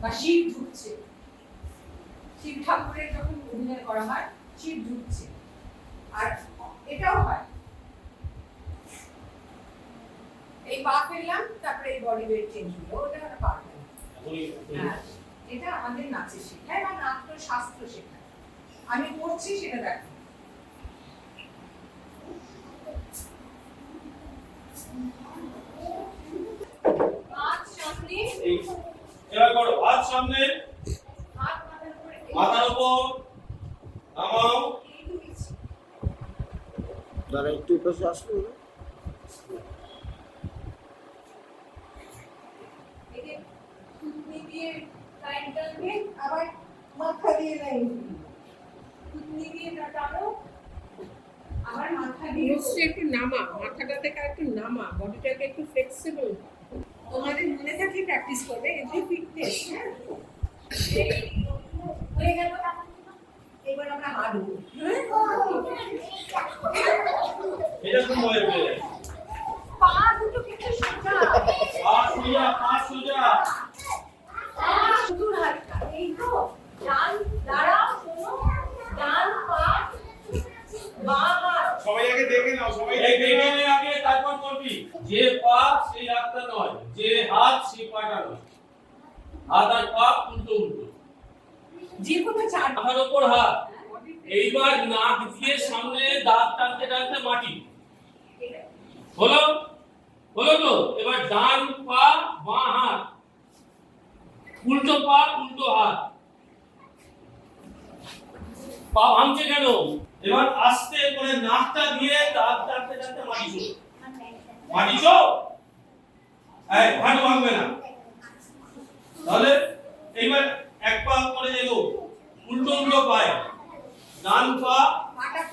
বা শিব ঢুকছে, শিব ঠাকুরের যখন অভিনয় করা হয় শিব ঢুকছে। আর এটাও হয়, এই পা ফেললাম তারপরে এই বডি ওয়েট চেঞ্জ হলো, ওটা আমরা পারবো না। এটা আমাদের নাচের শেখায় বা নাট্য শাস্ত্র শেখায়। আমি করছি সেটা দেখো। এবার করো হাত সামনে, মাথার উপর নামাও। দাঁড়া একটু পাশে আসলো। আবার মাথা দিয়ে নাই, থুতনি দিয়ে টানো, আবার মাথা দিয়ে একটু নামা, মাথাটা থেকে একটু নামা, বডিটাকে একটু ফ্লেক্সিবল। তোমাদের মনে থাকলে প্র্যাকটিস করবে, এটাই ফিটনেস। হয়ে গেল, এবার আমরা হাঁটবো। এটা কোন বয়ে পেলে? পা দুটো কিন্তু সোজা, পা সোজা, পা সোজা। শুধু হাতটা, এই তো ডান দাঁড়াও, শোনো, ডান পা বাঁ হাত। সবাই আগে দেখে নাও, সবাই দেখে নে আগে, তারপর করবি। যে পা সেই হাতটা নয়, যে হাত সেই পাটা নয়। হাত আর পা উল্টো উল্টো। যে কোনো চার মাথার উপর হাত। এইবার নাক দিয়ে সামনে দাঁত টানতে টানতে মাটি। হলো? হলো তো? এবার ডান পা বাঁ হাত, উল্টো পা উল্টো হাত। পা ভাঙছে কেন? এবার আস্তে করে নাকটা দিয়ে দাঁত টানতে টানতে মাটি ছো। মাটি ছো। এই হাঁটু ভাঙবে না। তাহলে এইবার এক পা করে এগো, উল্টো উল্টো পায়, ডান পা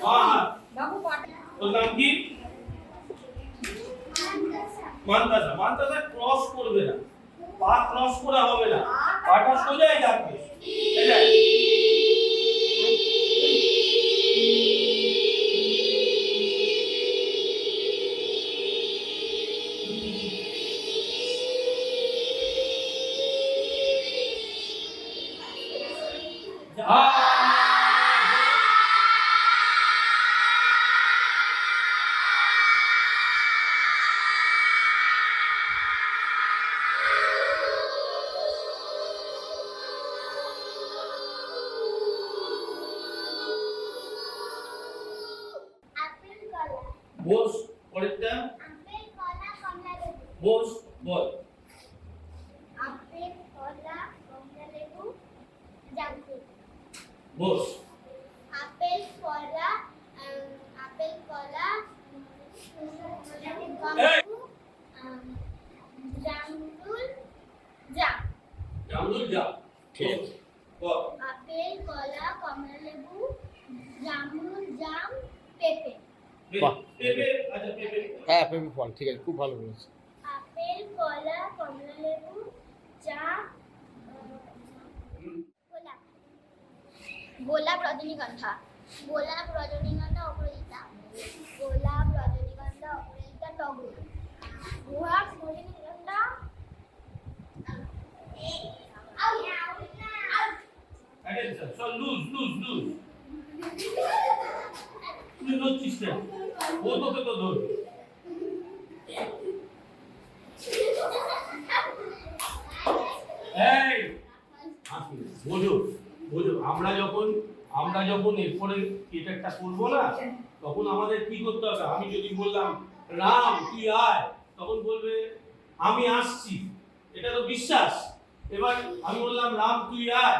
বাঁ হাত। বাবু পাটা তোর নাম কি? মান্তাসা। মান্তাসা ক্রস করবে না, পা ক্রস করা হবে না, পাটা সোজাই থাকবে। এই দেখ। বস, পরেরটা আপেল কলা কমলা লেবু বস, বল। আপেল কলা কমলা লেবু জামরুল বস। আপেল কলা আপেল কলা জামরুল জাম জামরুল যা। ঠিক আছে, বল। আপেল কলা কমলা লেবু জামরুল জাম পেঁপে বাহ। পেঁপে, আচ্ছা পেঁপে। হ্যাঁ পেপি ফল, ঠিক আছে, খুব ভালো বলেছে। আপেল কলা কমলা লেবু জাম গোলাপ গোলাপ রজনীগন্ধা গোলাপ রজনীগন্ধা অপরাজিতা গোলাপ রজনীগন্ধা অপরাজিতা টগর গোলাপ রজনীগন্ধা attention, so loose loose loose. তুই নড়ছিস কেন? ও তোকে তো ধরবে। এই আসুন, বোঝো বোঝো, আমরা যখন এরপরে থিয়েটারটা করবো না, তখন আমাদের কি করতে হবে? আমি যদি বললাম রাম তুই আয়, তখন বলবে আমি আসছি, এটা তো বিশ্বাস। এবার আমি বললাম রাম তুই আয়,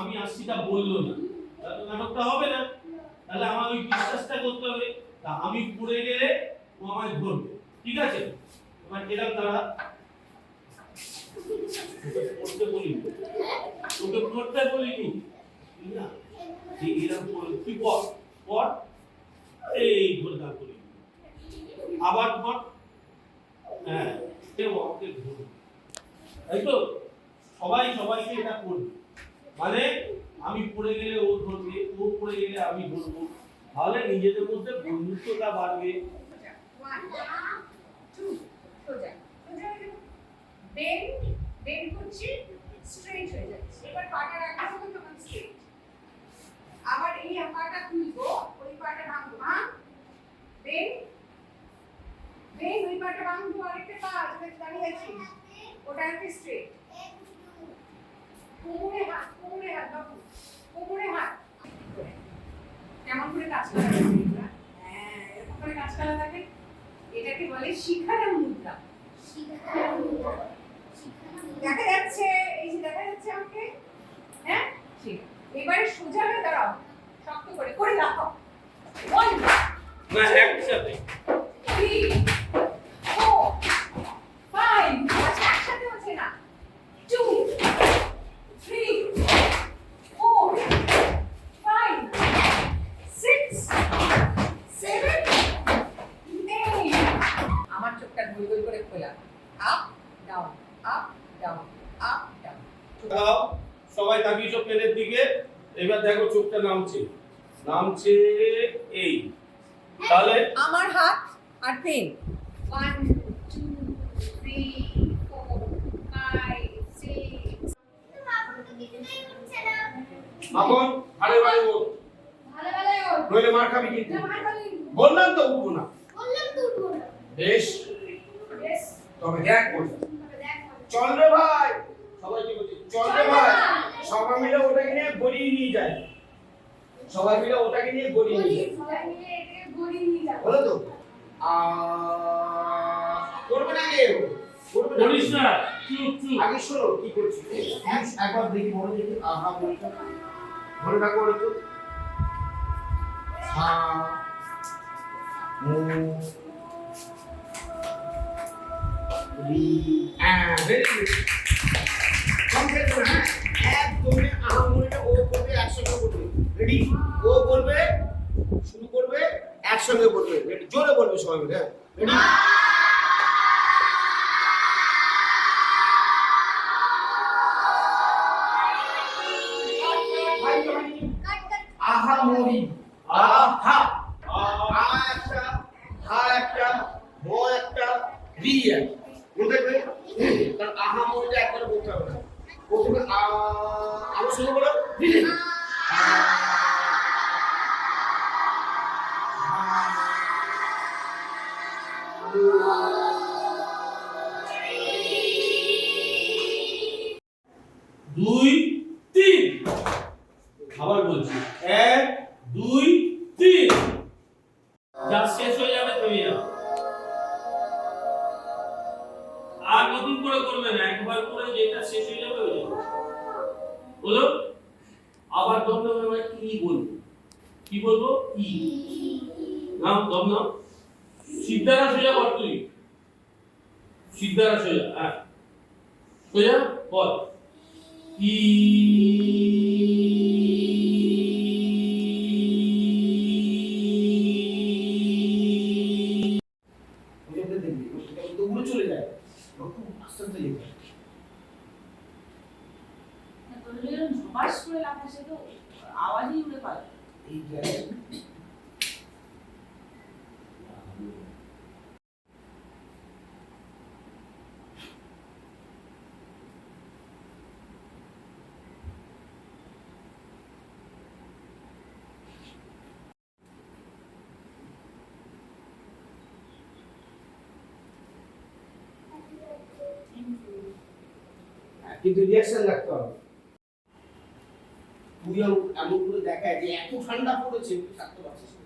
আমি আসছিটা বললো না, তাহলে তো নাটকটা হবে না। তাহলে আমার ওই বিশ্বাসটা করতে হবে, তা আমি পড়ে গেলে ও আমায় ধরবে, ঠিক আছে? এবার এরকম দাঁড়া, পড়তে বলিনি, তোকে পড়তে বলিনি, ঠিক না? এরকম করে তুই পড় পড়, এই ধরে দাঁড় করি, আবার পড়, হ্যাঁ আমাকে ধরবে, তাই তো? সবাই সবাইকে এটা করবে, মানে আমি পড়ে গেলে ও ধরবে, ও পড়ে গেলে আমি ধরবো, তাহলে নিজেদের মধ্যে বন্ধুত্বটা বাড়বে। বেন্ড করছি, স্ট্রেট গেছিস ওটা একটু স্ট্রেট কোমরে হাত বাবু কোমরে হাত কেমন করে কাজ করা যাবে হ্যাঁ এরকম করে কাজ করা যাবে এটাকে বলে শিখার মুদ্রা দেখা যাচ্ছে এই যে দেখা যাচ্ছে আমাকে হ্যাঁ ঠিক এবারে সোজা হয়ে দাঁড়াও শক্ত করে করে রাখো 1 না একসাথে 3 4 5 আচ্ছা একসাথে হচ্ছে না 2 3 4 5 6 7 8 আমার চোখটা গোল গোল করে খোলা up down up down up down দাও সবাই তাকিয়েছো পেনের দিকে এবার দেখো চোখটা নামছে এই তাহলে আমার হাত আর পেন 1 2 3 4 5 6 এখন আরে বাড়ি বল নইলে মার খাবি কিন্তু বললাম তো উঠবো না বেশ তবে দেখ বলছি চল রে ভাই সবাই কি বলছি চল রে ভাই সবাই মিলে ওটাকে নিয়ে গড়িয়ে নিয়ে যায় সবাই মিলে ওটাকে নিয়ে গড়িয়ে নিয়ে যায় বলো তো করবে না কেউ করবে না বলিস না চুপ চুপ আগে শোনো কি করছি একবার দেখি মনে দেখি আহা বলটা মনে থাকো তো হ্যাঁ ভেরি গুড কমপ্লিট না একদমই আহামরিটা ও করবে একসঙ্গে করবে রেডি ও বলবে শুরু করবে একসঙ্গে বলবে রেডি জোরে বলবে সবাই মিলে রেডি আহামরি আহা আ একটা হা একটা ম একটা রি একটা বলতে হবে কারণ আহামরিটা একবারে বলতে হবে না প্রথমে আমার সঙ্গে বলো দুই তিন আবার বলছি 1 2 3 যা শেষ হয়ে যাবে তুমি যাও আর নতুন করে করবে না একবার করে যেটা শেষ হয়ে যাবে ওই যাবে বলো আবার দম দম আমরা কি বলবো ই নাম দম নাম সিদ্ধারা সোজা কর তুই সিদ্ধারা সোজা হ্যাঁ সোজা বল ই উড়ে চলে যায় খুব আস্তে আস্তে যেতে আওয়াজই উড়ে পায় এই জায়গায় কিন্তু রিঅ্যাকশন রাখতে হবে তুই এমন করে দেখায় যে এত ঠান্ডা পড়েছে তুই থাকতে পারছিস না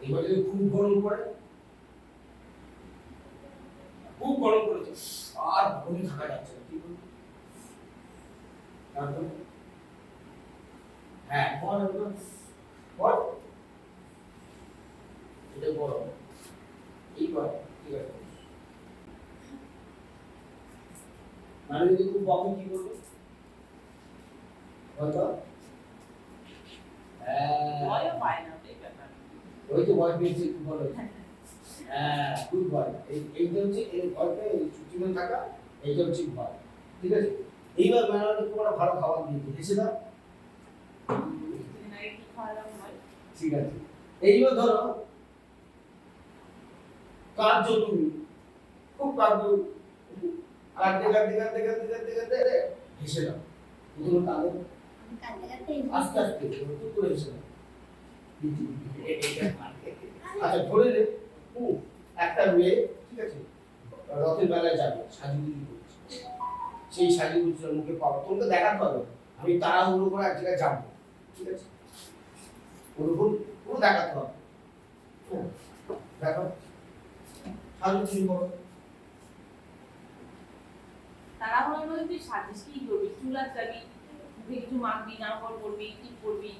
এবার যদি খুব গরম পড়ে খুব গরম পড়েছে আর গরমে থাকা যাচ্ছে না কি বলবো তারপর হ্যাঁ বল এটা গরম এইবার ঠিক আছে মানে যদি খুব বকে কি করবে বলতো ভয়ও পায় না ওই তো ভয় পেয়েছে খুব ভালো হ্যাঁ খুব ভয় এইটা হচ্ছে এই ভয়টা এই চুটিতে থাকা এইটা হচ্ছে ভয় ঠিক আছে এইবার ম্যাডামকে খুব একটা ভালো খাবার দিয়েছে হেসে দাও ঠিক আছে এইবার ধরো কার্য তুমি খুব কার্য কাঁদতে হেসে দাও প্রথমে কাঁদো আস্তে আস্তে চুপ করে হেসে দাও আচ্ছা ধরে নে একটা মেয়ে ঠিক আছে রথের বেলায় যাবে সাজুগুজু করছে সেই সাজুগুজুর মুখে পাবো তোমাকে দেখাতে হবে আমি তাড়াহুড়ো করে এক জায়গায় যাবো ঠিক আছে ওরকম পুরো দেখাতে হবে দেখো সাজুগুজু করো তাড়াহুড়োর মধ্যে তুই সাজিস কি করবি? চুল আঁচড়াবি, মুখে কিছু মাখবি, জামাকাপড় পরবি, টিপ পরবি।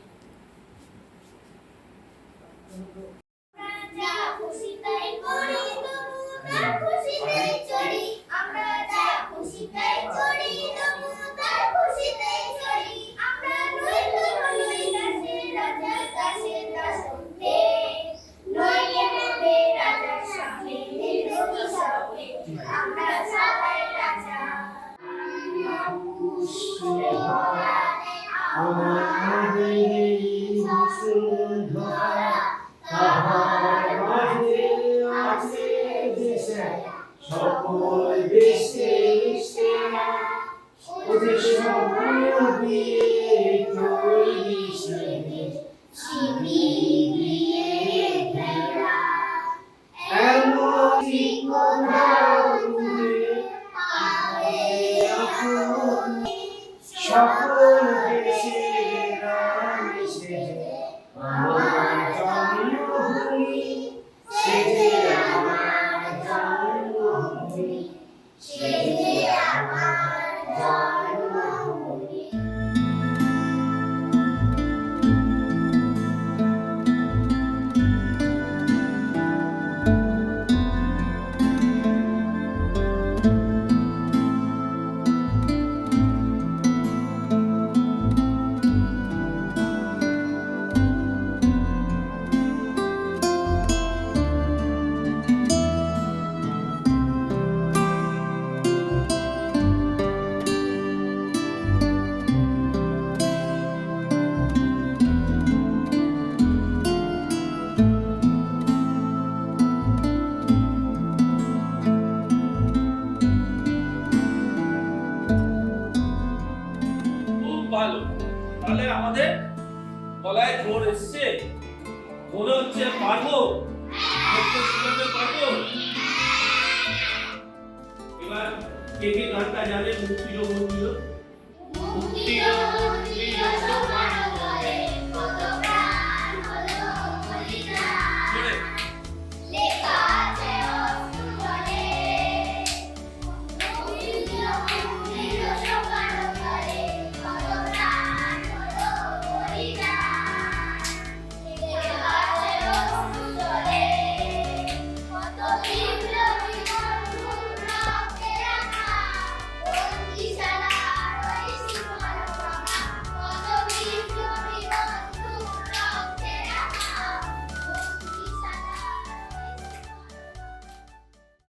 যা খুশি তাই করি তবু তার খুশিতেই চলি আমরা যা খুশি তাই করি তবু তার খুশিতেই চলি আমরা নইলে নই দাসের রাজার দাসের দাসত্বে নইলে হবে রাজার সামনে নির্দোষী সবে আমরা সবাই রাজা সকল দেশের সেরা ওদের সকল দিয়ে তৈরি শিবিরে ঘেরা এমন কোথাও তুমি পাবে সকল দেশেরা মিশে আমার জন্মভূমি সেজে আমার জন্মভূমি সেজে আমার জন্মভূমি খুব ভালো। তাহলে আমাদের গলায় জোর এসছে, মনে হচ্ছে পারবো, পারবো। এবার কে কে গানটা জানে? মুক্তির ও মন্দির। মুক্তির